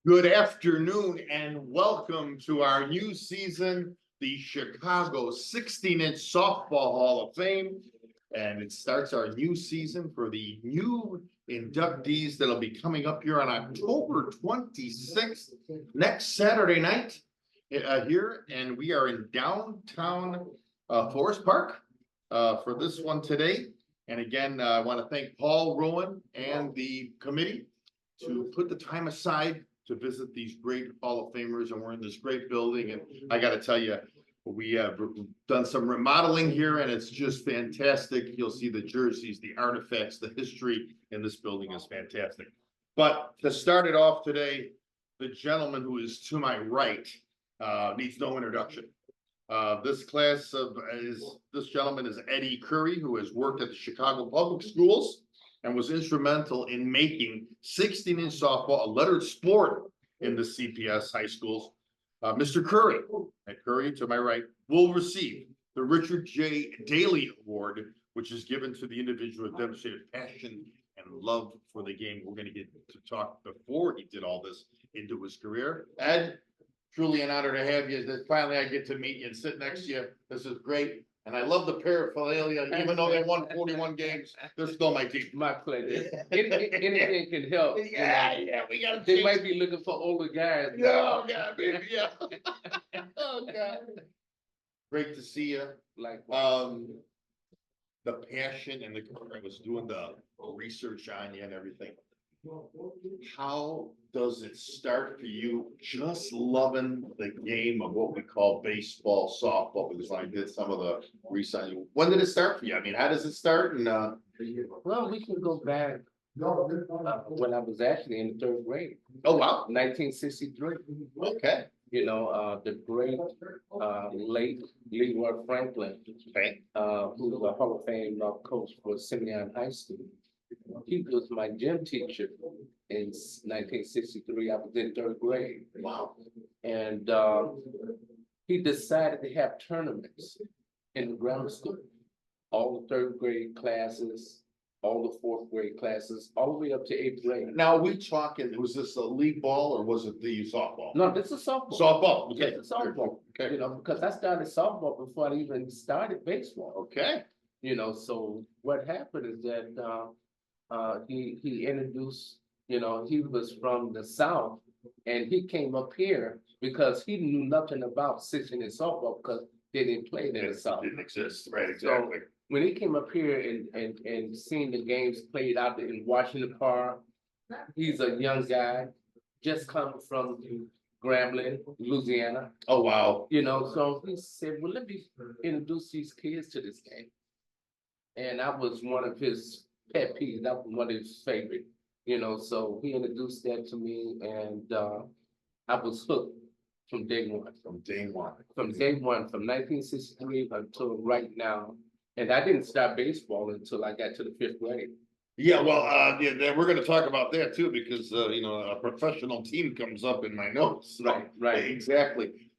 Good afternoon and welcome to our new season, the Chicago 16-inch Softball Hall of Fame. And it starts our new season for the new inductees that'll be coming up here on October 26th, next Saturday night here. And we are in downtown Forest Park for this one today. And again, I want to thank Paul Rowan and the committee to put the time aside to visit these great Hall of Famers, and we're in this great building. And I got to tell you, we have done some remodeling here, and it's just fantastic. You'll see the jerseys, the artifacts, the history in this building is fantastic. But to start it off today, the gentleman who is to my right needs no introduction. This gentleman is Eddie Curry, who has worked at the Chicago Public Schools and was instrumental in making 16-inch softball a lettered sport in the CPS high schools. Mr. Curry, to my right, will receive the Richard J. Daley Award, which is given to the individual who demonstrated passion and love for the game. We're going to get to talk before he did all this into his career. Ed, truly an honor to have you. Finally, I get to meet you and sit next to you. This is great. And I love the paraphernalia, even though they won 41 games, they're still my team. My pleasure. Anything can help. Yeah, we got to. They might be looking for older guys. No, God, baby, yeah. Oh, God. Great to see you. Like, the passion and I was doing the research on you and everything. How does it start for you just loving the game of what we call baseball, softball? Because I did some of the research. When did it start for you? I mean, how does it start? And well, we can go back when I was actually in the third grade. Oh, wow. 1963. Okay. You know, the great late Leroy Franklin, Okay. who was a Hall of Fame coach for Simeon High School. He was my gym teacher in 1963. I was in third grade. Wow. And he decided to have tournaments in the grammar school. All the third grade classes, all the fourth grade classes, all the way up to eighth grade. Now, are we talking, was this a league ball or was it the softball? No, this is softball. Softball, okay. It's softball. Okay. You know, because I started softball before I even started baseball. Okay. You know, so what happened is that he introduced, you know, he was from the South and he came up here because he knew nothing about 16-inch softball because they didn't play it in the South. Didn't exist, right? Exactly. So when he came up here and seen the games played out in Washington Park, he's a young guy, just come from Grambling, Louisiana. Oh, wow. You know, so he said, well, let me introduce these kids to this game. And I was one of his pet peeves. That was one of his favorite, you know, so he introduced that to me and I was hooked from day one. From day one. From day one, from 1963 until right now. And I didn't start baseball until I got to the fifth grade. Yeah, well, we're going to talk about that too, because, you know, a professional team comes up in my notes. So, Right. Exactly.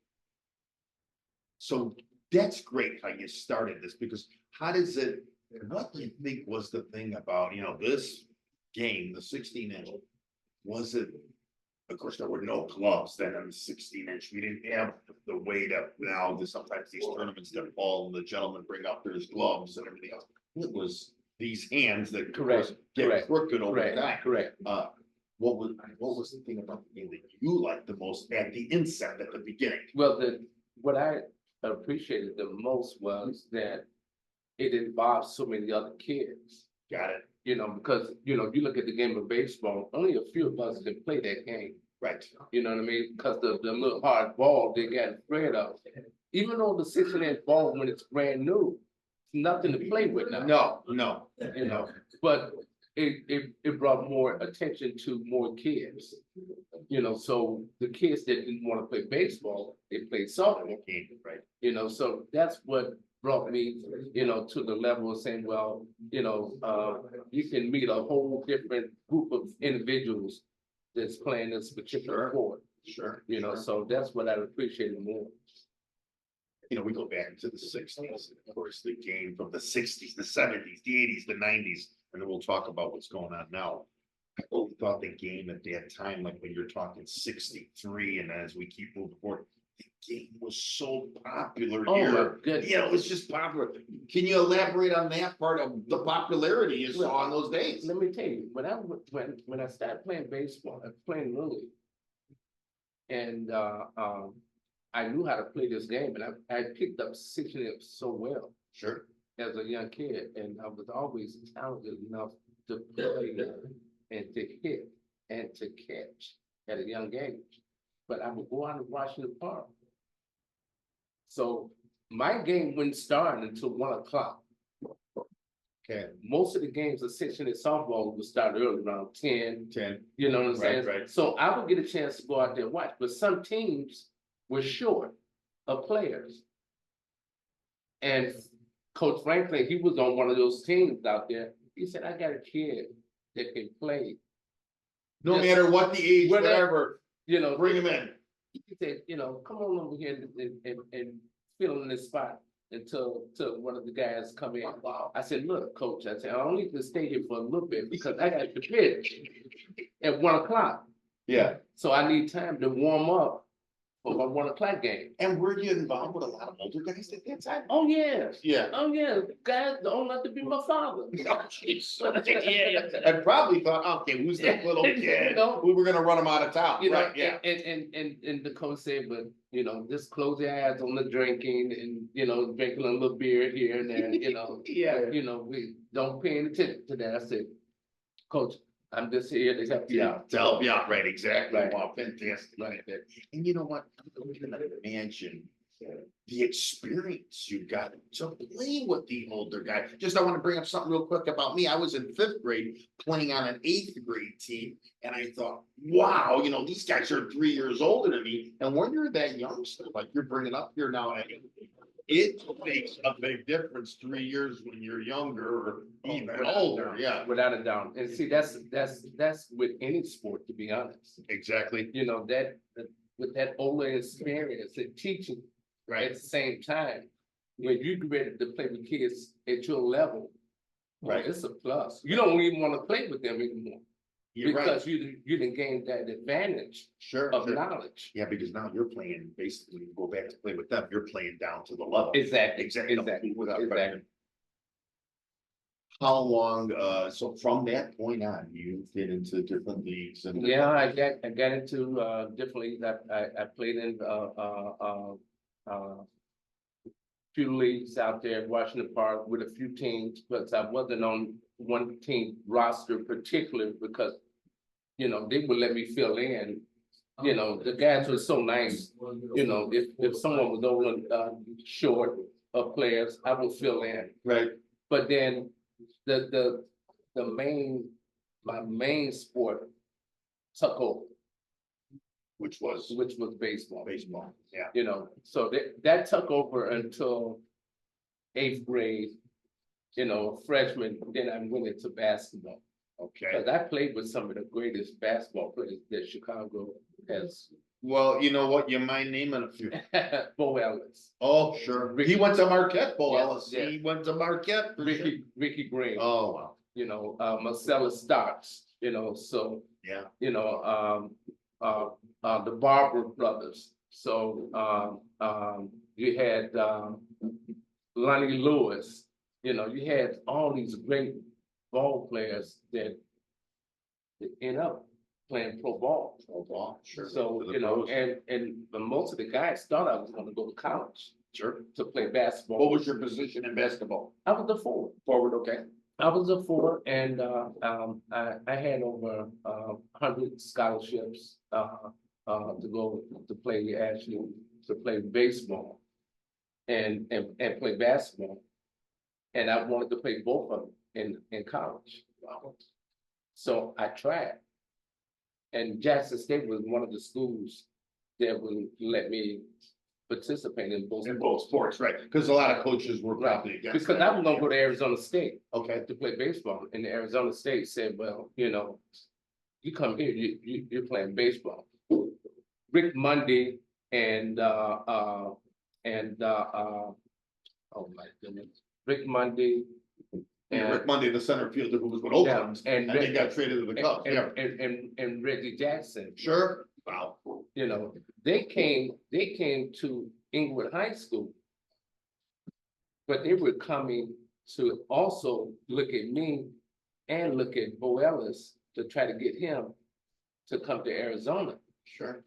So that's great how you started this, because how does it, what do you think was the thing about, you know, this game, the 16-inch, was it, of course, there were no gloves then on the 16-inch. We didn't have the weight up now. Sometimes these tournaments that Paul and the gentlemen bring out their gloves and everything else. It was these hands that get crooked over time. Correct. What was the thing about the game that you liked the most at the inset, at the beginning? Well, what I appreciated the most was that it involved so many other kids. Got it. You know, because, you know, if you look at the game of baseball, only a few of us can play that game. Right. You know what I mean? Because the little hard ball they got afraid of. Even though the 16-inch ball, when it's brand new, it's nothing to play with now. No. You know, but it brought more attention to more kids. You know, so the kids that didn't want to play baseball, they played softball. Right. You know, so that's what brought me, you know, to the level of saying, well, you know, you can meet a whole different group of individuals that's playing this particular sport. Sure. You know, so that's what I appreciated more. You know, we go back to the 60s, of course, the game from the 60s, the 70s, the 80s, the 90s, and then we'll talk about what's going on now. I always thought the game at that time, like when you're talking 63, and as we keep moving forward, the game was so popular Oh, my here. goodness. Yeah, it was just popular. Can you elaborate on that part of the popularity you saw in those days? Let me tell you, when I started playing baseball, I was playing Little League. And I knew how to play this game, and I picked up 60 so well Sure. as a young kid, and I was always talented enough to play and to hit and to catch at a young age. But I would go out and Washington Park. So my game wouldn't start until 1 o'clock. Okay. Most of the games, essentially softball, would start early around 10. 10. You know what I'm saying? Right. So I would get a chance to go out there and watch, but some teams were short of players. And Coach Franklin, he was on one of those teams out there. He said, I got a kid that can play. No Just matter what the age, whatever, You know, bring him in. he said, come on over here and fill in this spot until one of the guys come in. Wow. I said, look, coach, I said, I only can stay here for a little bit because I got to pitch at 1 o'clock. Yeah. So I need time to warm up for my 1 o'clock game. And were you involved with a lot of older guys at that time? Oh, yeah. Yeah. Oh, yeah. Guys don't have to be my father. Oh, geez. Yeah. I probably thought, okay, who's that little kid? You know? We were gonna run him out of town, You know, right? Yeah. and the coach said, but just close your eyes on the drinking and drinking a little beer here and there, Yeah. We don't pay any attention to that. I said, Coach, I'm just here to help you out. To help you out, right, exactly. Right. Wow, fantastic. Right. And you know what? I can imagine the experience you got to play with the older guy. Just I want to bring up something real quick about me. I was in 5th grade playing on an 8th grade team, and I thought, wow, these guys are 3 years older than me. And when you're that youngster, like you're bringing up here now, it makes a big difference 3 years when you're younger or even older. Yeah, Without a doubt. And see, that's with any sport, to be honest. exactly. That with that older experience and teaching Right. at the same time, when you're ready to play with kids at your level, Right. it's a plus. You don't even want to play with them anymore You're right. because you didn't gain that advantage Sure. of knowledge. Yeah, because now you're playing, basically, when you go back to play with them, you're playing down to the level. Exactly. Without Exactly. question. How long, so from that point on, you get into different leagues and. Yeah, I got into different leagues. I played in few leagues out there in Washington Park with a few teams, but I wasn't on one team roster particularly because they would let me fill in. The guys were so nice. If someone was over short of players, I would fill in. Right. But then my main sport took over, Which was baseball. baseball, yeah. So that took over until 8th grade, freshman, then I went into basketball. Okay, Because I played with some of the greatest basketball players that Chicago has. well, you know what, you mind naming a few? Bo Ellis, Oh, sure, he went to Marquette, Bo Yes, Ellis, yes. he went to Marquette. for sure. Ricky Green, Oh, wow, Marcellus Starks, so, yeah, the Barber brothers. So, you had, Lonnie Lewis, you had all these great ball players that end up playing pro ball. oh, wow, sure. So, For the pros. and most of the guys thought I was gonna go to college Sure, to play basketball. what was your position in basketball? I was the forward. Forward, okay. I was a forward, and I had over 100 scholarships to go to play baseball and play basketball, and I wanted to play both of them in college. So I tried, and Jackson State was one of the schools that would let me participate in both. In both sports, right, because a lot of coaches were probably against Because that. I was gonna go to Arizona State. Okay, To play baseball, and the Arizona State said, well, you come here, you're playing baseball. Rick Mundy and oh my goodness, Rick Mundy And Rick Monday, the center fielder who was with Yeah, Oakland, and they got traded to the Cubs, yeah. and Reggie Jackson. Sure, wow. You know, they came to Inglewood High School. But they were coming to also look at me and look at Bo Ellis to try to get him to come to Arizona. Sure.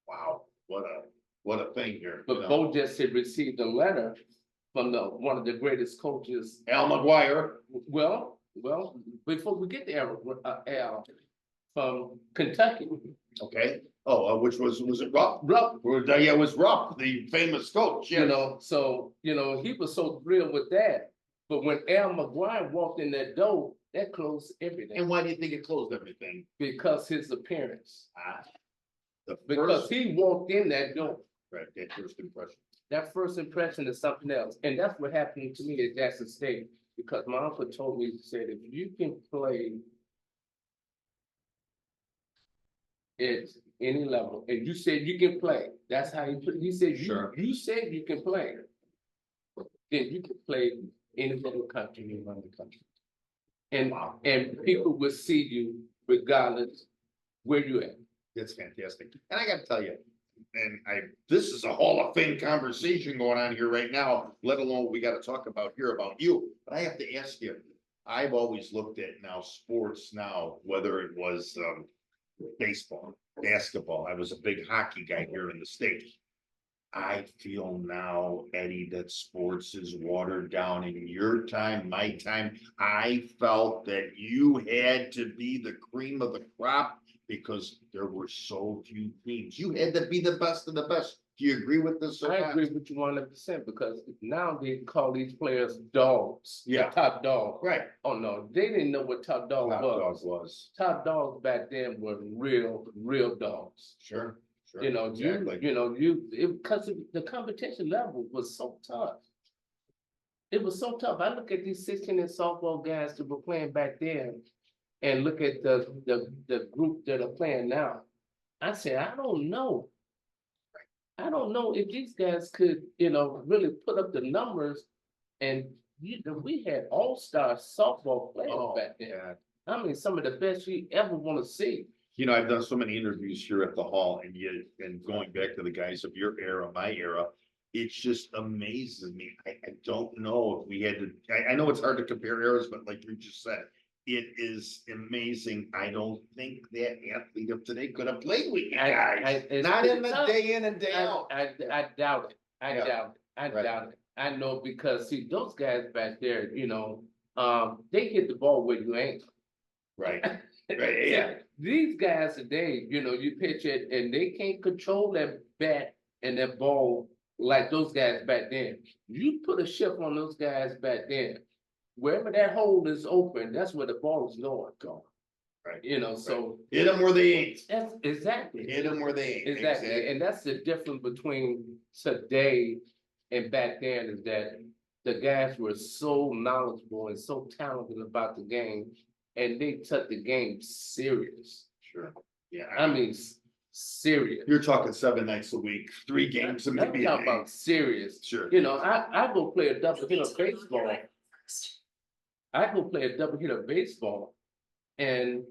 Wow, what a thing here. But Bo just had received a letter from one of the greatest coaches. Al McGuire. Well, before we get to Al, from Kentucky. Okay, which was it Rupp? Rupp. Yeah, it was Rupp, the famous coach, yeah. You know, so, he was so thrilled with that. But when Al McGuire walked in that door, that closed everything. And why do you think it closed everything? Because his appearance. Because he walked in that door. Right, that first impression. That first impression is something else. And that's what happened to me at Jackson State. Because my uncle told me, he said, if you can play at any level, and you said you can play, that's how he put it. He said, Sure. you said you can play, then you can play any little country around the country. And people will see you regardless where you at. It's fantastic. And I gotta tell you, this is a Hall of Fame conversation going on here right now, let alone what we gotta talk about here about you. But I have to ask you, I've always looked at sports now, whether it was baseball, basketball. I was a big hockey guy here in the States. I feel now, Eddie, that sports is watered down. In your time, my time, I felt that you had to be the cream of the crop because there were so few teams. You had to be the best of the best. Do you agree with this? I agree with you 100% because now they call these players dogs. Yeah. The top dog. Right. Oh no, they didn't know what top dog was. Top dogs back then were real dogs. Sure. You know, exactly. Because the competition level was so tough. It was so tough. I look at these 16 and softball guys that were playing back then and look at the group that are playing now. I say, I don't know. I don't know if these guys could, really put up the numbers. And we had all-star softball players back then. Yeah. I mean, some of the best you ever want to see. I've done so many interviews here at the Hall, and going back to the guys of your era, my era, it just amazes me. I don't know if we had to. I know it's hard to compare eras, but like you just said, it is amazing. I don't think that athlete of today could have played with you guys. Not in the day in and day out. I doubt it. I doubt it. I know because see those guys back there, they hit the ball where you ain't. Right. Right. Yeah. These guys today, you pitch it and they can't control that bat and that ball like those guys back then. You put a shift on those guys back then. Wherever that hole is open, that's where the ball is going. Right. So hit them where they ain't. That's exactly. Hit them where they ain't. Exactly. And that's the difference between today and back then is that the guys were so knowledgeable and so talented about the game, and they took the game serious. Sure. Yeah. I mean, serious. You're talking 7 nights a week, 3 games. I'm talking about serious. Sure. I go play a double hit of baseball. And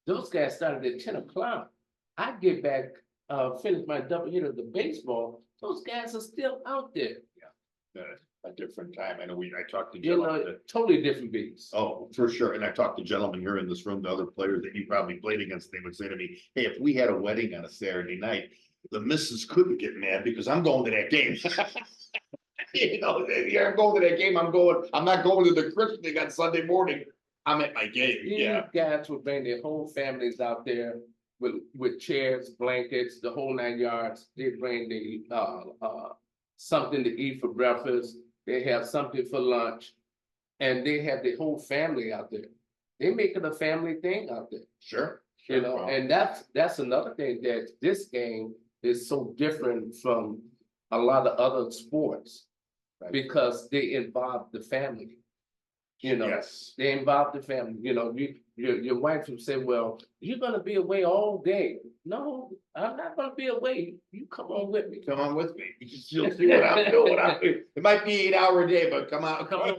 those guys started at 10 o'clock. I get back, finish my double hit of the baseball. Those guys are still out there. Yeah, a different time. I know I talked to gentlemen. Totally different beats. Oh, for sure. And I talked to gentlemen here in this room, the other players that you probably played against. They would say to me, "Hey, if we had a wedding on a Saturday night, the missus couldn't get mad because I'm going to that game." I'm going to that game. I'm not going to the christening on Sunday morning. I'm at my game. Yeah. Guys would bring their whole families out there with chairs, blankets, the whole 9 yards. They bring something to eat for breakfast. They have something for lunch, and they have the whole family out there. They make it a family thing out there. Sure. And that's another thing that this game is so different from a lot of other sports, right? Because they involve the family. You know, Yes. they involve the family, you know, your wife would say, well, you're gonna be away all day. No, I'm not gonna be away. You come on with me. Come on with me. You'll see what I'm doing. It might be 8 hour a day, but come on. Come on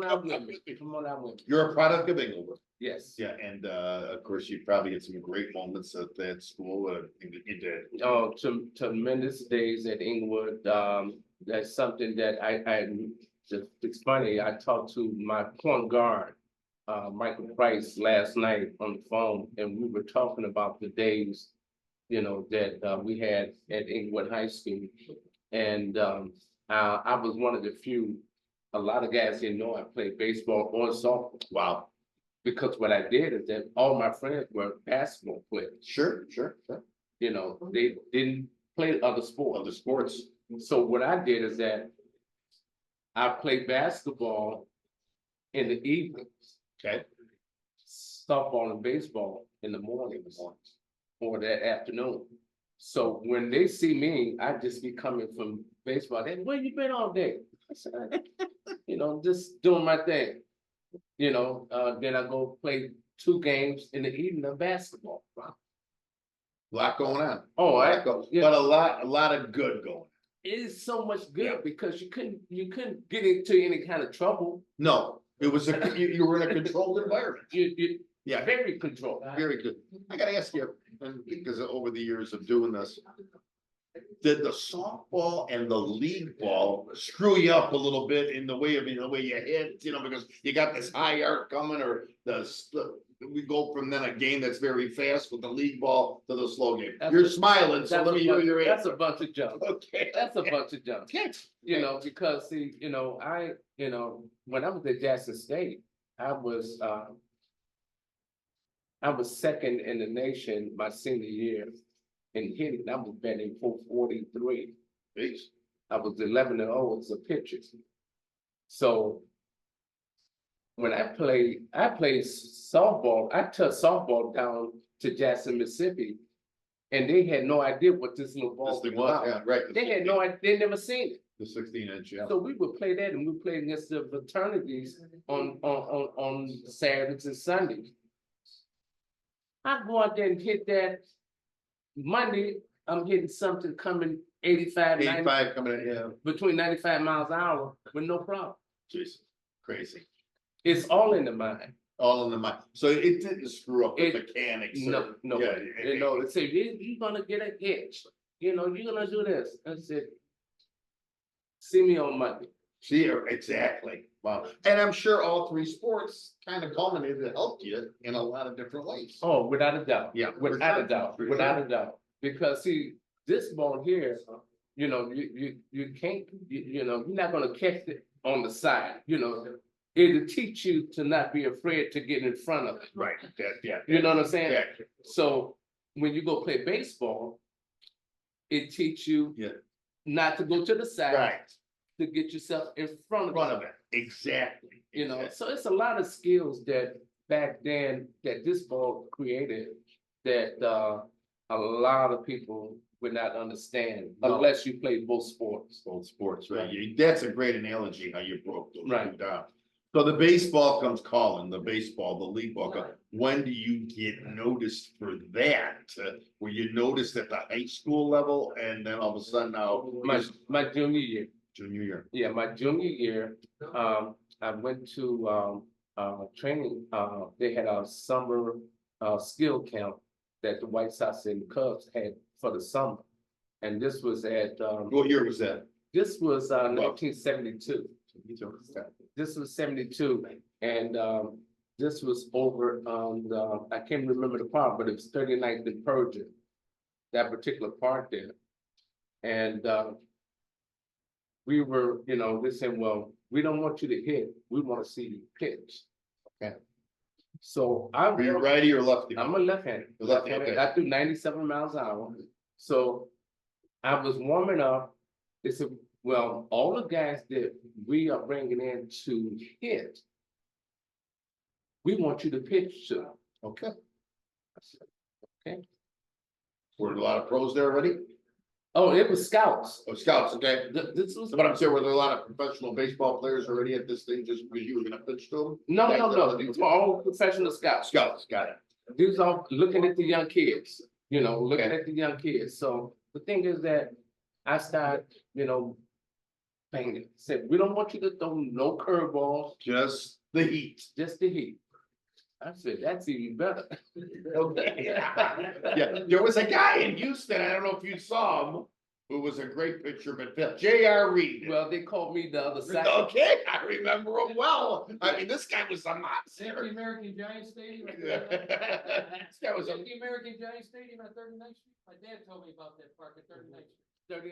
out with me. Come on out with me. You're a product of Inglewood. Yes. Yeah, and of course, you probably had some great moments at that school. You did. Oh, tremendous days at Inglewood. That's something that it's funny. I talked to my point guard, Michael Price, last night on the phone, and we were talking about the days, you know, that we had at Inglewood High School. And I was one of the few. A lot of guys didn't know I played baseball or softball. Wow. Because what I did is that all my friends were basketball players. Sure. You know, they didn't play other sports. Other sports. So what I did is that I played basketball in the evenings, Okay. softball and baseball in the mornings or that afternoon. So when they see me, I just be coming from baseball. They, where you been all day? I said, you know, just doing my thing. You know, then I go play 2 games in the evening of basketball. A lot going on. Oh, But a lot of good going. It is so much good Yeah. because you couldn't get into any kind of trouble. No, it was you were in a controlled environment. You Yeah, very controlled. very good. I gotta ask you, because over the years of doing this, did the softball and the league ball screw you up a little bit in the way you hit, you know, because you got this high arc coming, or we go from then a game that's very fast with the league ball to the slow game. You're smiling, so let me hear your That's answer. a bunch of junk. Okay. That's a bunch of junk. You know, because see, you know, when I was at Jackson State, I was second in the nation my senior year in hitting. I was batting .443. Peace. I was 11-0 as a pitcher. So when I played softball. I took softball down to Jackson, Mississippi, and they had no idea what this little ball This was thing was, about. yeah, right. They had no idea. They never seen it. The 16-inch, yeah. So we would play that, and we played against the fraternities on Saturdays and Sundays. I go out there and hit that. Monday, I'm hitting something coming 85, 90, 85 coming in, yeah. between 95 miles an hour with no problem. Jeez, crazy. It's all in the mind. All in the mind. So it didn't screw up the It- mechanics. No, no. Yeah, You know, they say you're gonna get an itch. You know, you're gonna do this. I said, see me on Monday. See, exactly. Wow. And I'm sure all 3 sports kind of culminated to help you in a lot of different ways. Oh, without a doubt. Yeah, Without for a doubt. sure. Without a doubt. Because see, this ball here, you know, you can't, you know, you're not gonna catch it on the side, you know. It'll teach you to not be afraid to get in front of it. Right, yeah. You know what I'm saying? Yeah. So when you go play baseball, it teach you Yeah. not to go to the side, Right, to get yourself in front of it, exactly. You know, so it's a lot of skills that back then that this ball created that a lot of people would not understand No. unless you play both sports. Both sports, right? That's a great analogy how you broke those Right. two down. So the baseball comes calling, the league ball comes. When do you get noticed for that? Were you noticed at the high school level, and then all of a sudden now? My junior year. Junior year. Yeah, my junior year, I went to training. They had a summer skill camp that the White Sox and Cubs had for the summer. And this was at What year was that? this was 1972. Okay. This was 72, and this was over on I can't remember the park, but it was 39th and Persia, that particular park there. And we were, you know, they said, well, we don't want you to hit, we want to see you pitch. Okay. So Were you righty or lefty? I'm a left-handed. Lefty, okay. I threw 97 miles an hour. So I was warming up. They said, well, all the guys that we are bringing in to hit, we want you to pitch to. Okay. I said, okay. Were a lot of pros there already? Oh, it was scouts. Oh, scouts, okay. This was, But I'm saying, were there a lot of professional baseball players already at this thing just because you were gonna pitch to them? no, these were all professional scouts. Scouts, got it. These are looking at the young kids, looking at the young kids. So the thing is that I started, banging, said, we don't want you to throw no curveballs, Just the heat. just the heat. I said, that's even better. Yeah, there was a guy in Houston, I don't know if you saw him, who was a great pitcher, but Phil, J.R. Reed. Well, they called me the other side. Okay, I remember him well. I mean, this guy was a At the monster. American Giants Stadium. This guy was a, At the American Giants Stadium at 39th Street. My dad told me about that park at 39th Street.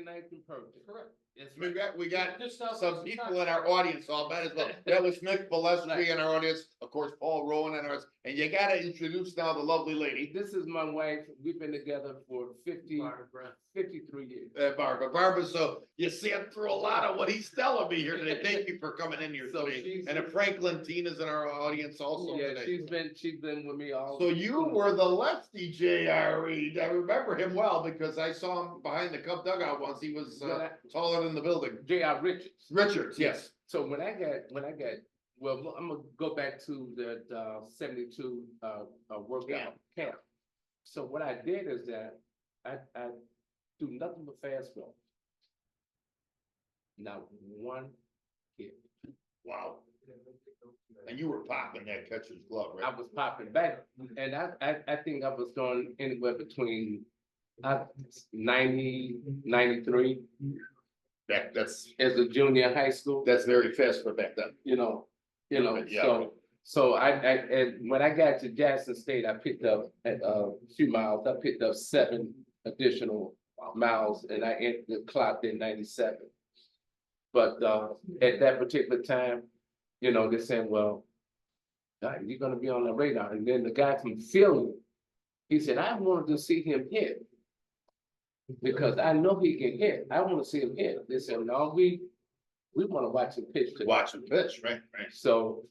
39th and Purchase. Correct. Yes, we got Just south some of people in our audience, so I'll bet as well. That was Nick Balestri in our audience, of course, Paul Rowan in ours, and you gotta introduce now the lovely lady, This is my wife. We've been together for 53 years. Barbara. Barbara, so you see him through a lot of what he's telling me here today. Thank you for coming in here So today. she's- And Franklin Tina's in our audience also Yeah, today. she's been with me all. So you were the lefty J.R. Reed. I remember him well because I saw him behind the Cub dugout once. He was taller than the building. J.R. Richards. Richards, yes. So when I got, well, I'm gonna go back to the 72 workout camp. So what I did is that I do nothing but fastball. Not one hit. Wow. And you were popping that catcher's glove, I right? was popping back, and I think I was going anywhere between 90, 93 That's as a junior in high school. very fast for back then. Yeah. So and when I got to Jackson State, I picked up at a few miles, I picked up 7 additional miles and I clocked in 97. But at that particular time, they said, well, you're gonna be on the radar. And then the guy from Philly, he said, I wanted to see him hit. Because I know he can hit. I want to see him hit. They said, no, we want to watch him pitch today. Watch him pitch, right? So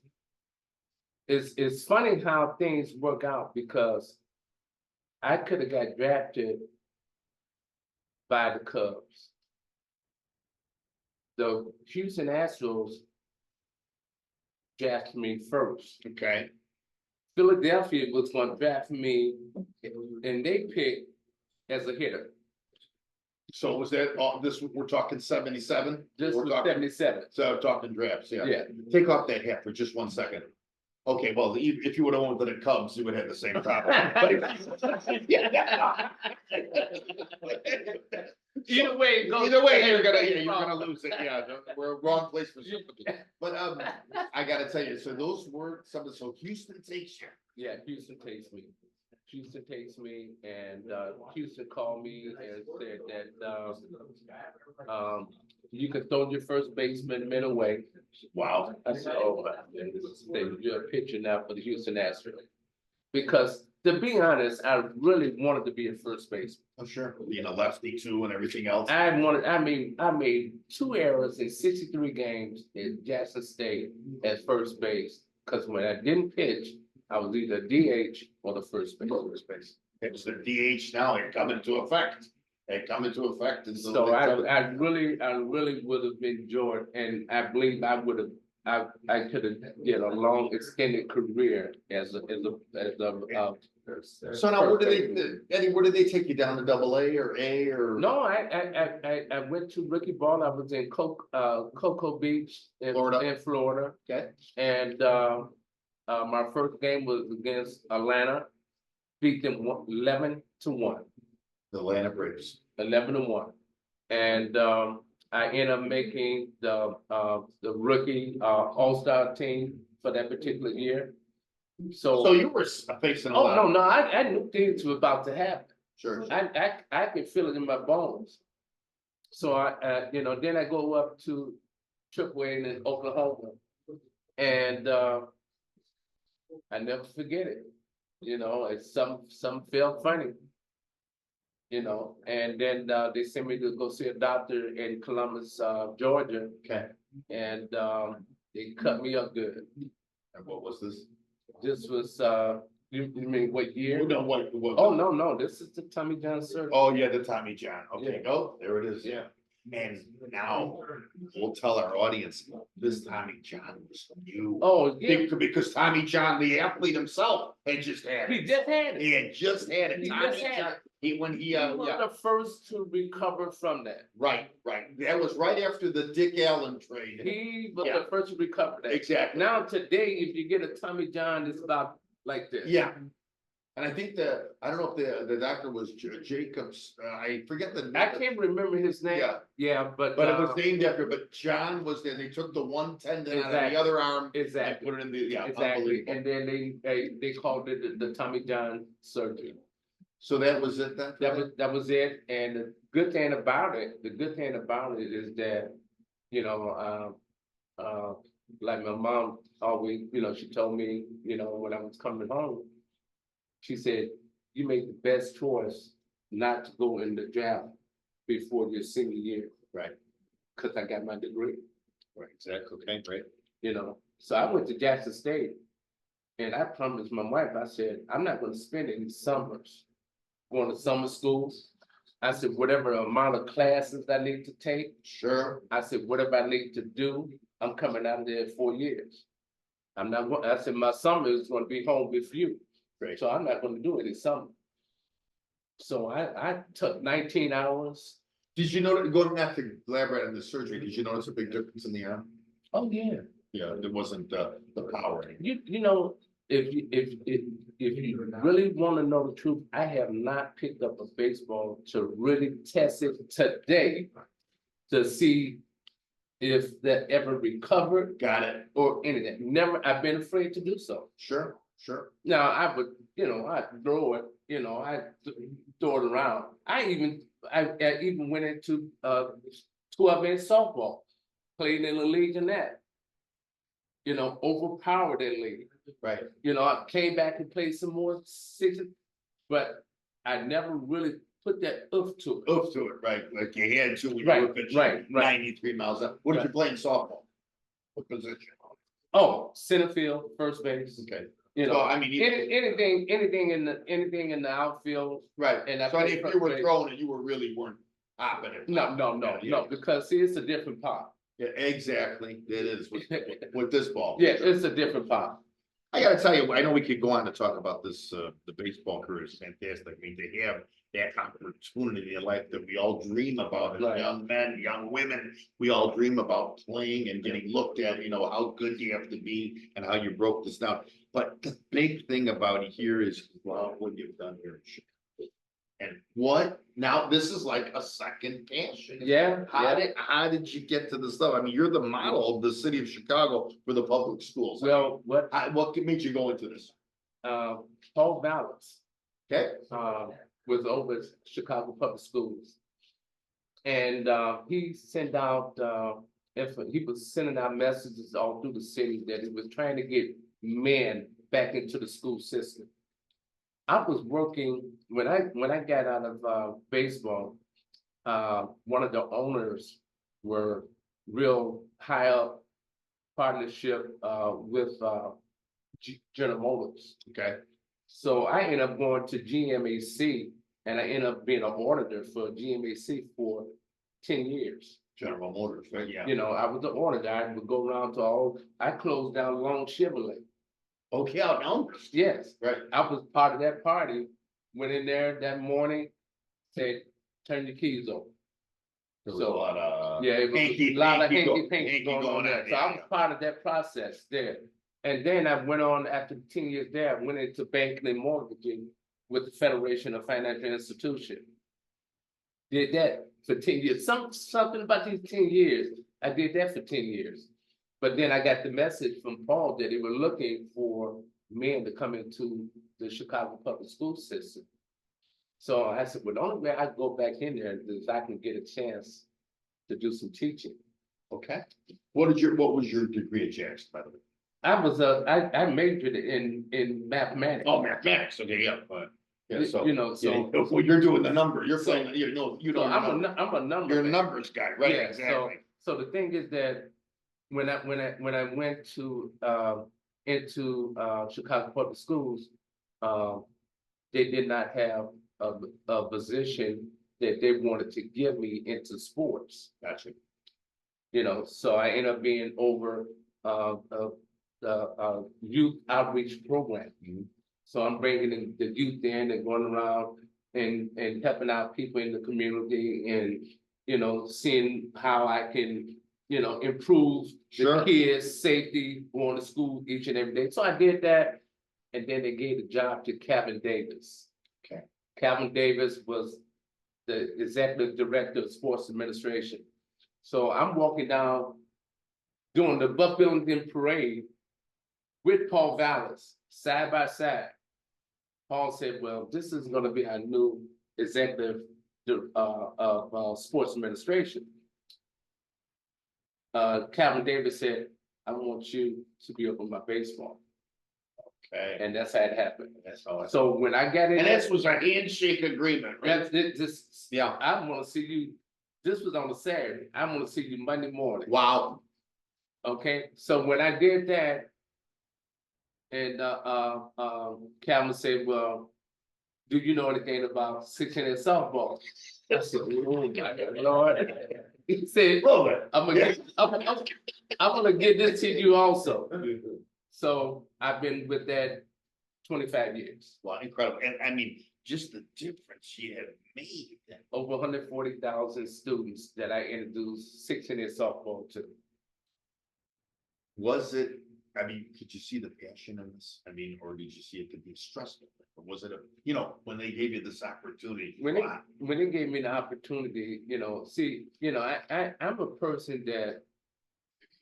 it's funny how things work out because I could have got drafted by the Cubs. The Houston Astros drafted me first. Okay. Philadelphia was going to draft me, and they picked as a hitter. So was that, we're talking 77? This We're was talking- 77. So talking drafts, yeah. Yeah. Take off that hat for just 1 second. Okay, well, if you would have went to the Cubs, you would have the same problem. Either way, it goes- Either way, you're gonna lose it, yeah, we're wrong place for sympathy. But, I gotta tell you, so those were something, so Houston takes you. Yeah, Houston takes me. Houston takes me, and Houston called me and said that you can throw your first baseman men away. Wow. I said, oh, you're a pitcher now for the Houston Astros. Because to be honest, I really wanted to be a first baseman. Oh, sure. Being a lefty too and everything else. I made 2 errors in 63 games in Jackson State at first base. Because when I didn't pitch, I was either DH or the first base. It's the DH now, it come into effect. It come into effect. And So I really would have enjoyed, and I believe I would have, I could have did a long extended career as a. So now, Eddie, where did they take you down to AA or A or? No, I went to rookie ball. I was in Cocoa Beach in Florida. Okay. And my first game was against Atlanta, beat them 11-1. The Atlanta Braves. 11-1. And I ended up making the rookie all-star team for that particular year. So you were facing a lot. No, I knew things were about to happen. Sure. I can feel it in my bones. So then I go up to AAA in Oklahoma, and I never forget it. It's some felt funny. And then they sent me to go see a doctor in Columbus, Georgia. Okay. And they cut me up good. And what was this? This was, You mean what year? No, what? Oh, no, this is the Tommy John surgery. Oh, yeah, the Tommy John. Okay, Yeah. oh, there it is. Yeah. And now we'll tell our audience, this Tommy John was new. Oh, yeah, Because Tommy John, the athlete himself, had just had he it. just had it. He had just had it. He Tommy just had John, when he, He was yeah, the first to recover from that. right. That was right after the Dick Allen trade. He was Yeah. the first to recover that. Exactly. Now today, if you get a Tommy John, it's about like this. Yeah. And I think I don't know if the doctor was Jacobs, I forget the. I can't remember his name. Yeah. Yeah, but. But it was named after, but John was there, they took the one tendon out of the Exactly. other arm. Exactly. And put it in the, yeah, Exactly, unbelievable. and then they called it the Tommy John surgery. So that was it then? That was it, and the good thing about it is that, you know, like my mom always, she told me, when I was coming home, she said, you make the best choice not to go in the draft before your senior year. Right. Cause I got my degree. Right, exactly, okay, right. So I went to Jackson State, and I promised my wife, I said, I'm not gonna spend any summers going to summer schools. I said, whatever amount of classes I need to take, Sure. I said, whatever I need to do, I'm coming out of there in 4 years. I'm not going, I said, my summer is gonna be home with you. Great. So I'm not gonna do any summer. So I took 19 hours. Did you notice, going back to elaborate on the surgery, did you notice a big difference in the arm? Oh, yeah. Yeah, there wasn't the power anymore. You know, if you really wanna know the truth, I have not picked up a baseball to really test it today to see if that ever recovered Got it. or anything. Never, I've been afraid to do so. Sure. Now, I would, I'd throw it, I throw it around. I even went into 12-inch softball, played in the league in that. Overpowered that league. Right. I came back and played some more season, but I never really put that oomph to it. Oof to it, right, like you had to when you Right, were pitching right. 93 miles an hour. What did you play in softball? What position? Oh, center field, first base. Okay. You So, know, I mean, anything in the outfield. right, And I so played if first you were base. throwing it, you really weren't hopping it. No, because see, it's a different pop. Yeah, exactly, it is with this ball. Yeah, it's a different pop. I gotta tell you, I know we could go on to talk about this, the baseball career is fantastic. I mean, to have that opportunity in life that we all dream about as Right. young men, young women. We all dream about playing and getting looked at, how good you have to be and how you broke this down. But the big thing about it here is, well, what you've done here in Chicago. And now this is like a second passion. Yeah, How did you get to this stuff? I mean, you're the model of the city of Chicago for the public schools. Well, what What made you go into this? Paul Balance Okay, was over at Chicago Public Schools, and he sent out he was sending out messages all through the city that he was trying to get men back into the school system. I was working when I got out of baseball. One of the owners were real high up partnership with General Motors. okay, So I ended up going to GMAC, and I ended up being an auditor for GMAC for 10 years. General Motors, right, yeah. I was the auditor. I would go around to I closed down Long Chevrolet. Okay, out now, Yes, right, I was part of that party. Went in there that morning, said, turn your keys over. there was a lot of. Yeah, it was Hanky a lot of panky hanky going on there. So yeah, I was part of that process there. And then I went on after 10 years there, I went into banking and mortgaging with the Federation of Financial Institutions. Did that for 10 years. Something about these 10 years. I did that for 10 years. But then I got the message from Paul that they were looking for men to come into the Chicago public school system. So I said, well, the only way I go back in there is I can get a chance to do some teaching. Okay, what was your degree at Jackson, by the way? I majored in mathematics. Oh, mathematics, okay, yeah, but. Yeah, so. So You're doing the number, you're So- playing, you know. I'm a number. You're a man. numbers guy, right, Yeah, exactly. So the thing is that when I went to into Chicago public schools, they did not have a position that they wanted to give me into sports. Gotcha. You know, so I ended up being over youth outreach program. So I'm bringing the youth in and going around and helping out people in the community and, you know, seeing how I can, you know, improve Sure. the kids' safety going to school each and every day. So I did that. And then they gave the job to Calvin Davis. Okay. Calvin Davis was the executive director of sports administration. So I'm walking down doing the Buck Billington parade with Paul Vallis, side by side. Paul said, well, this is gonna be our new executive of sports administration. Calvin Davis said, I want you to be up on my baseball. Okay. And that's how it happened. That's how I. So when I got in, And this was a handshake agreement, right? this, Yeah. I wanna see you, this was on a Saturday, I wanna see you Monday morning. Wow. Okay, so when I did that, and Calvin said, well, do you know anything about 600 softball? I said, oh my Lord. He said, Love it. I'm gonna get this to you also. So I've been with that 25 years, Well, incredible. And I mean, just the difference you have made. over 140,000 students that I introduced 600 softball to. Was it, I mean, could you see the passion in this? I mean, or did you see it could be stressful? Or was it a, you know, when they gave you this opportunity? When wow. they gave me the opportunity, you know, see, you know, I'm a person that,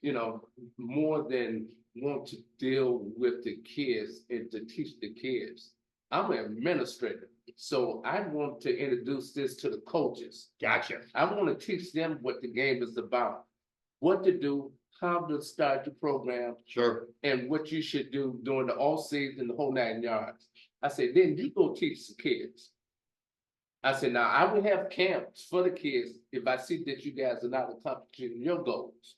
you know, more than want to deal with the kids and to teach the kids. I'm an administrator, so I want to introduce this to the coaches. Gotcha. I want to teach them what the game is about, what to do, how to start the program, Sure. and what you should do during the off season, the whole 9 yards. I said, then you go teach the kids. I said, now I will have camps for the kids if I see that you guys are not accomplishing your goals.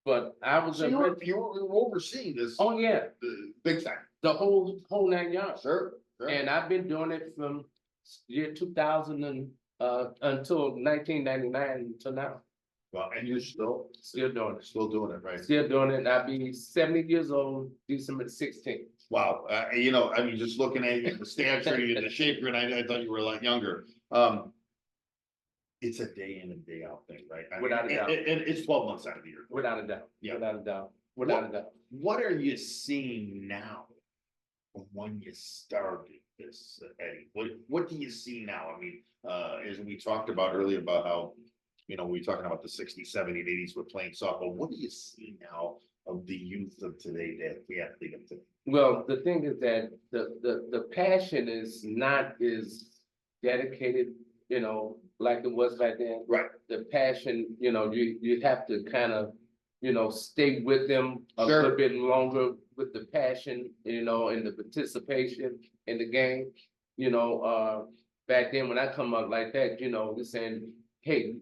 But I was So you were overseeing this. oh yeah, Big time. the whole 9 yards. Sure. Sure. And I've been doing it from year 2000 and until 1999 until now. Well, and you're still Still doing it, right? Still doing it. I'll be 70 years old December 16th. Wow. You know, I mean, just looking at you, the stature and the shape, and I thought you were a lot younger. It's a day in and day out thing, right? I mean, Without a doubt. and it's 12 months out of the year. Without a doubt. Yeah. Without a doubt. Without a doubt. What are you seeing now from when you started this, Eddie? What do you see now? I mean, as we talked about earlier about how, you know, we were talking about the 60s, 70s, 80s with playing softball. What do you see now of the youth of today, that the athlete of today? Well, the thing is that the passion is not as dedicated, you know, like it was back then. Right. The passion, you know, you have to kind of, you know, stay with them a Sure. little bit longer with the passion, you know, and the participation in the game. You know, back then when I come up like that, you know, they're saying, hey,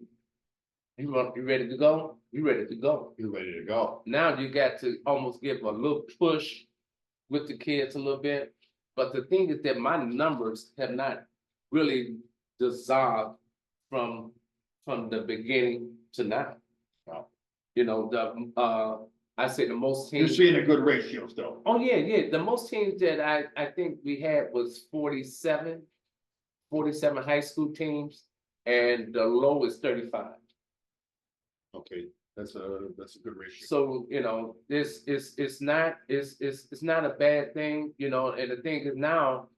you ready to go? You ready to go? You're ready to go. Now you got to almost give a little push with the kids a little bit. But the thing is that my numbers have not really dissolved from the beginning to now. Wow. You know, I say the most You're teams. seeing a good ratio still. Oh yeah. The most teams that I think we had was 47 high school teams, and the low is 35. Okay, that's a good ratio. So, you know, it's not a bad thing, you know, and the thing is now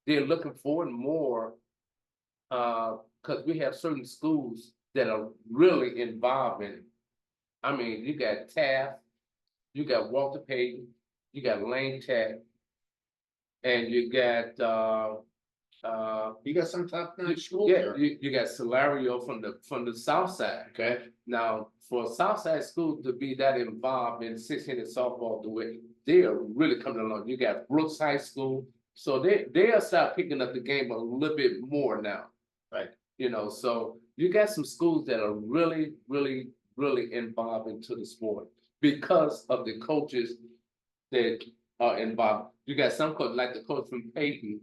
they're looking for more, because we have certain schools that are really involved in it. I mean, you got Taft, you got Walter Payton, you got Lane Tech, and you got You got some top-notch school yeah, there. you got Solario from the south side. Okay. Now, for a Southside school to be that involved in 600 softball, the way they are really coming along. You got Brooks High School, so they'll start picking up the game a little bit more now. Right. You know, so you got some schools that are really, really, really involved into the sport because of the coaches that are involved. you got some coach, like the coach from Peyton,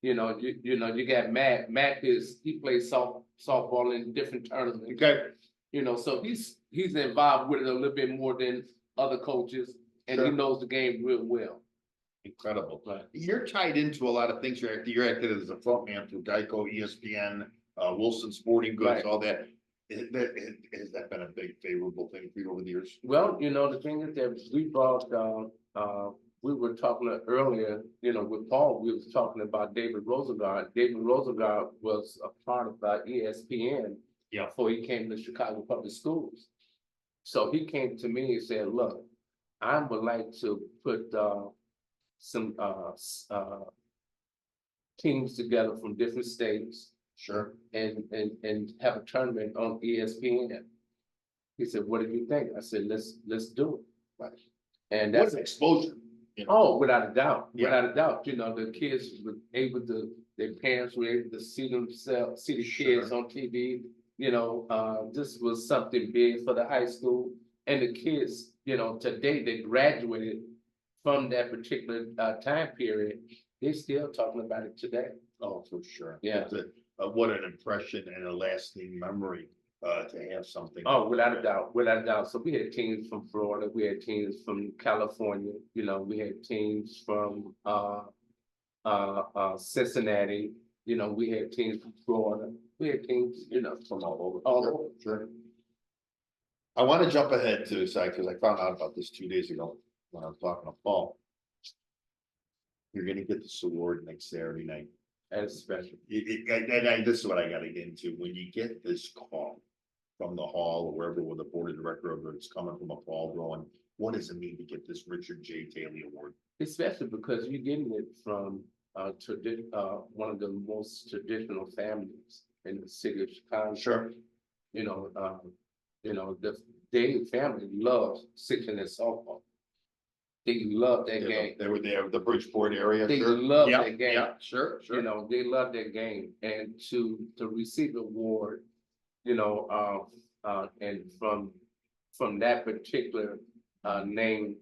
you know, you got Matt. He plays softball in different tournaments. Okay, You know, so he's involved with it a little bit more than other coaches, and he Sure. knows the game real well. incredible. Right. You're tied into a lot of things. You're active as a front man for Geico, ESPN, Wilson Sporting Goods, Right. all that. Has that been a big favorable thing for you over the years? Well, you know, the thing is that we brought, we were talking earlier, you know, with Paul, we was talking about David Rosengardt. David Rosengardt was a part of ESPN. Yeah. Before he came to Chicago Public Schools. So he came to me and said, look, I would like to put, some, teams together from different states Sure. and have a tournament on ESPN. He said, what do you think? I said, let's do it. Right. And What that's an exposure. oh, without a doubt, Yeah. without a doubt. You know, the kids were able to, their parents were able to see themselves, see the kids Sure. on TV. You know, this was something big for the high school and the kids, you know, today they graduated from that particular time period. They're still talking about it today. Oh, for sure. Yeah. What an impression and a lasting memory, to have something. Oh, without a doubt, without a doubt. So we had teams from Florida, we had teams from California, you know, we had teams from Cincinnati, you know, we had teams from Florida, we had teams, you know, from all over. All over. Sure. I want to jump ahead to side because I found out about this 2 days ago when I was talking to Paul. You're gonna get this award next Saturday night. That's special. This is what I gotta get into. When you get this call from the hall or wherever with the board of director, or it's coming from a Paul going, what does it mean to get this Richard J. Daley Award? Especially because you're getting it from one of the most traditional families in the city of Chicago. Sure. You know, the Daley family loves sitting in softball. They love that game. They were there, the Bridgeport area. They sure. love Yeah, that game. Yeah, sure, sure. You know, they love that game, and to receive the award, you know, and from that particular name,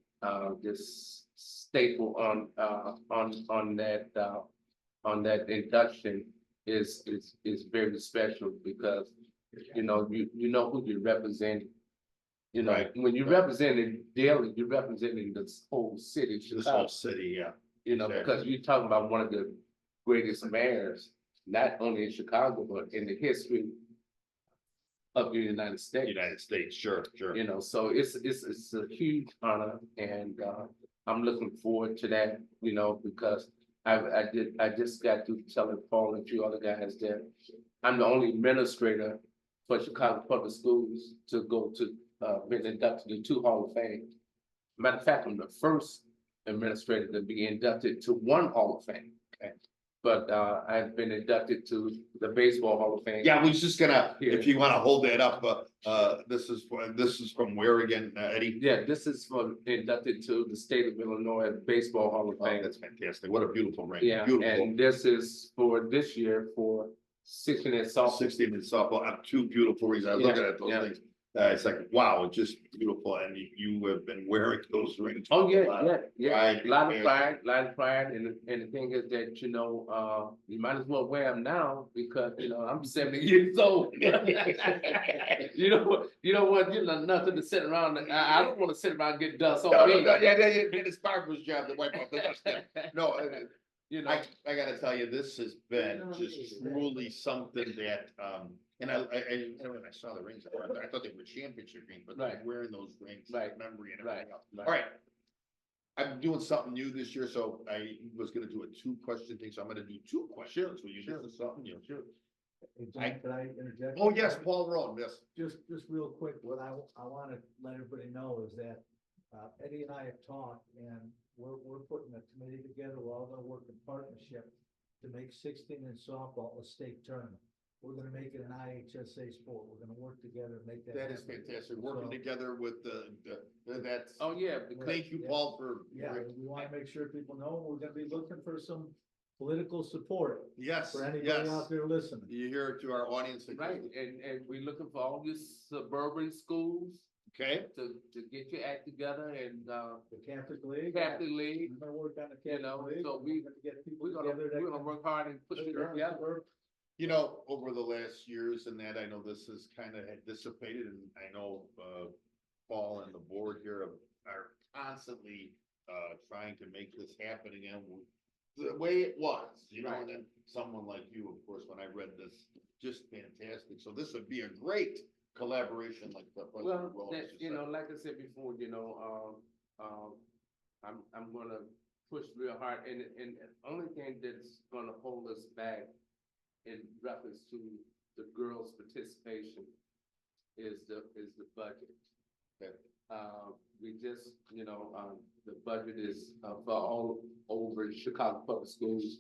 this staple on that induction is very special because you know who you're representing. You know, Right. when you're representing Daley, you're representing this whole city, This Chicago. whole city, yeah. You know, Exactly. because you're talking about one of the greatest mayors, not only in Chicago, but in the history of the United States. United States, sure, sure. You know, so it's a huge honor, and I'm looking forward to that. You know, because I just got to telling Paul and a few other guys that I'm the only administrator for Chicago Public Schools to go to been inducted into Hall of Fame. Matter of fact, I'm the first administrator to be inducted to one Hall of Fame. Okay. But I've been inducted to the Baseball Hall of Fame. Yeah, I was just gonna, Yeah. if you wanna hold that up, this is from where again, Eddie? Yeah, this is inducted to the state of Illinois Baseball Hall of Oh, Fame. that's fantastic. What a beautiful ring. Yeah, Beautiful. and this is for this year for 16 and softball. 16 in softball, two beautiful rings. I was looking at those Yeah. things. It's like, wow, it's just beautiful. And you have been wearing those rings. Oh, yeah, Right, A lot of yeah. pride, and the thing is that, you know, you might as well wear them now because, you know, I'm 70 years old. You don't want nothing to sit around, I don't want to sit around and get dust on me. Yeah, it's Barbara's job to wipe off the dust. No, You know, I gotta tell you, this has been just truly something that, and when I saw the rings, I thought they were championship rings, but Right. wearing those rings, Right. memory and Right. everything else. Right. All right. I'm doing something new this year, so I was gonna do a 2-question thing, so I'm gonna do 2 questions. Will you Sure. do something? You know, sure. Hey, John, could I interject? Oh, yes, Paul Rowan, yes. Just real quick, what I wanna let everybody know is that, Eddie and I have talked, and we're putting a committee together, we're all gonna work in partnership to make 16 in softball a state tournament. We're gonna make it an IHSA sport, we're gonna work together and make that. That is happen. fantastic. Working So, together with that's. Oh, yeah, because Thank you, Yeah. Paul, for. Yeah, we wanna make sure people know, we're gonna be looking for some political support Yes, for anybody yes. out there listening. You hear it to our audience. right, and we're looking for all these suburban schools, Okay, to get your act together and, The Catholic League. Catholic League, I'm gonna work on the you Catholic know, League. so We're gonna get people we're gonna, together that we're gonna can- work hard and push it together. you know, over the last years and that, I know this has kind of had dissipated, and I know, Paul and the board here are constantly, trying to make this happen again the way it was, you know, and then someone like you, of course, when I read this, just fantastic. So this would be a great collaboration like the. President Well, Willis that, just you said. know, like I said before, you know, I'm gonna push real hard, and the only thing that's gonna hold us back in reference to the girls' participation is the budget. Okay. We just, you know, the budget is, for all over Chicago Public Schools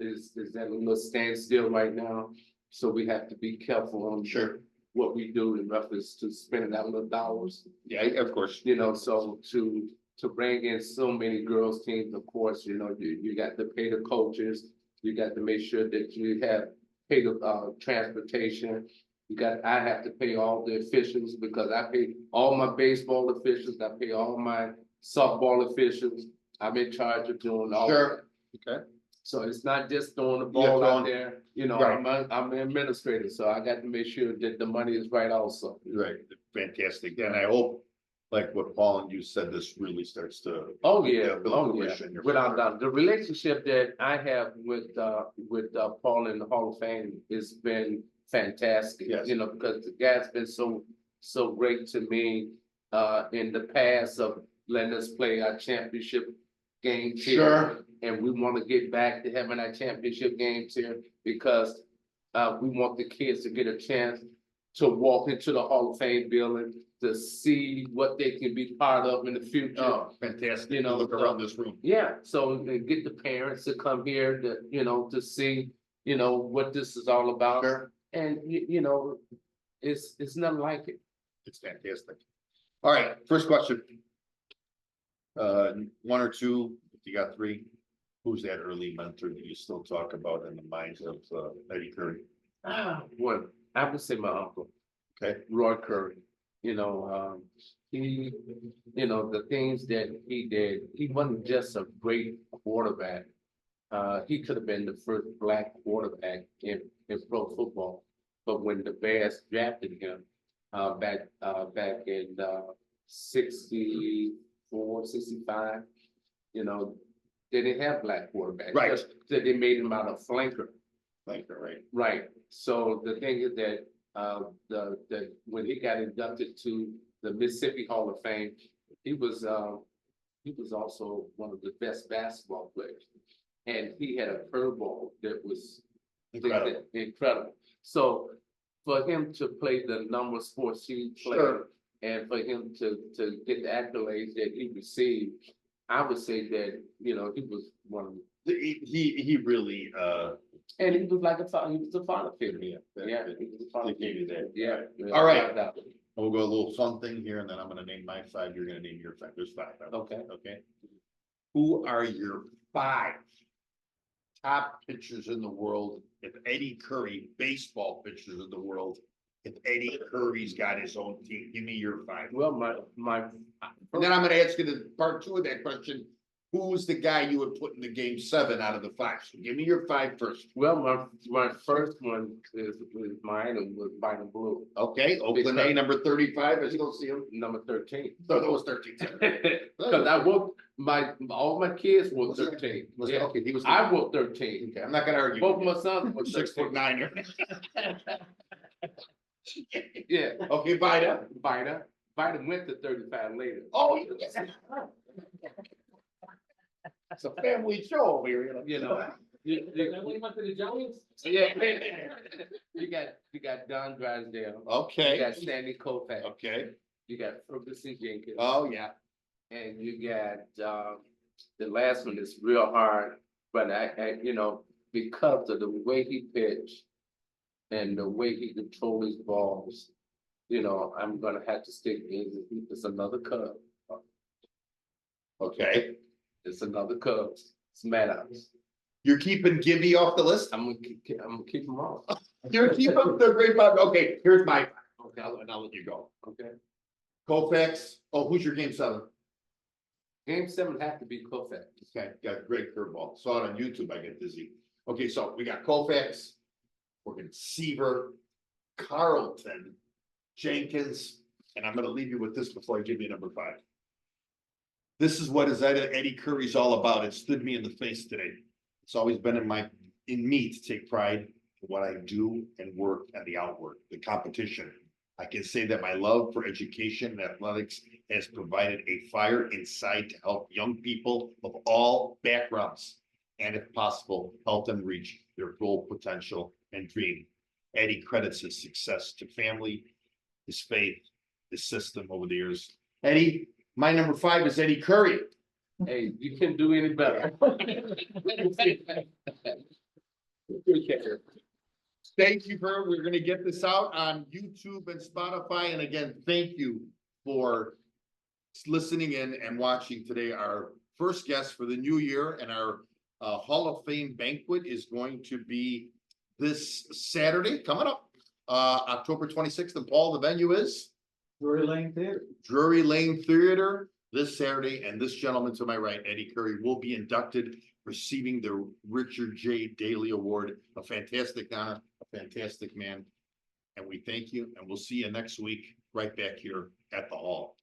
is at a little standstill right now. So we have to be careful on Sure. what we do in reference to spending that little dollars. Yeah, of course. You know, so to bring in so many girls teams, of course, you know, you got to pay the coaches. You got to make sure that you have pay the, transportation. I have to pay all the officials because I pay all my baseball officials. I pay all my softball officials. I'm in charge of doing all of Sure. that. Okay. So it's not just throwing the Yeah, ball out throwing- there, you know, Right. I'm an administrator, so I got to make sure that the money is right also. Right, fantastic. And I hope, like what Paul and you said, this really starts to. Oh, yeah, build oh, yeah, fruition here. without doubt. The relationship that I have with Paul in the Hall of Fame has been fantastic. Yes. You know, because the guy's been so great to me, in the past of letting us play our championship games here. Sure. And we want to get back to having our championship games here because, we want the kids to get a chance to walk into the Hall of Fame building, to see what they can be part of in the future. Oh, fantastic. You know, Look around this room. Yeah, so and get the parents to come here to, you know, to see, you know, what this is all about. Sure. And you know, it's nothing like it. It's fantastic. All right, first question. One or two, if you got three, who's that early mentor that you still talk about in the minds of, Eddie Curry? Well, I would say my uncle. Okay. Roy Curry, you know, he, you know, the things that he did, he wasn't just a great quarterback. He could have been the first black quarterback in pro football. But when the Bears drafted him, back in, 64, 65, you know, they didn't have black quarterbacks. Right. So they made him out of flanker. Right. Right, so the thing is that, when he got inducted to the Mississippi Hall of Fame, he was also one of the best basketball players. And he had a curveball that was Incredible. incredible. So for him to play the number of sports he played, Sure. and for him to get the accolades that he received, I would say that, you know, he was one of the, He really, and he was like he was a father figure. Yeah, Yeah, he was a father they gave you figure. that. Yeah. All right. without doubt. we'll go a little fun thing here, and then I'm gonna name my five, you're gonna name your five, there's five. Okay. Okay. Who are your five top pitchers in the world? If Eddie Curry, baseball pitchers in the world, if Eddie Curry's got his own team, give me your five. Well, my. And then I'm gonna ask you the part two of that question. Who's the guy you would put in the game 7 out of the 5? So give me your 5 first. Well, my first one is mine and was Biden Blue, Okay, Oakland A, number 35, I still see him. number 13. So that was 13. Cause I woke, all my kids were 13. Was Yeah. okay, he was. I was 13. Okay, I'm not gonna argue. Both my sons were 6'9". 13. Yeah, Okay, Vida. Biden went to 35 later. Oh, yes. It's a family show over here. You know, Then we went to the Giants. yeah. You got Don Drysdale. You Okay, got Sandy Koufax. okay. You got Ferguson Jenkins. Oh, yeah. And you got, the last one is real hard, but I, you know, because of the way he pitched and the way he controlled his balls, you know, I'm gonna have to stick, it's another Cub. Okay. It's another Cub. It's Maddox. You're keeping Gibby off the list? I'm gonna keep them all. You're keeping the great five. Okay, here's my, Okay, and I'll let you go. okay. Koufax, oh, who's your game seven? Game 7 have to be Koufax. Okay, got a great curveball. Saw it on YouTube, I get dizzy. Okay, so we got Koufax, we're gonna Seaver, Carlton, Jenkins, and I'm gonna leave you with this before I give you number 5. This is what Eddie Curry's all about. It stood me in the face today. It's always been in me to take pride in what I do and work and the outwork, the competition. I can say that my love for education and athletics has provided a fire inside to help young people of all backgrounds, and if possible, help them reach their full potential and dream. Eddie credits his success to family, his faith, his system over the years. Eddie, my number 5 is Eddie Curry. Hey, you can do any better. Thank you we're gonna get this out on YouTube and Spotify. And again, thank you for listening in and watching today. Our first guest for the new year and our Hall of Fame banquet is going to be this Saturday coming up, October 26th. And Paul, the venue is? Drury Lane Theater. Drury Lane Theater this Saturday. And this gentleman to my right, Eddie Curry, will be inducted, receiving the Richard J. Daley Award. A fantastic honor, a fantastic man. And we thank you, and we'll see you next week right back here at the Hall.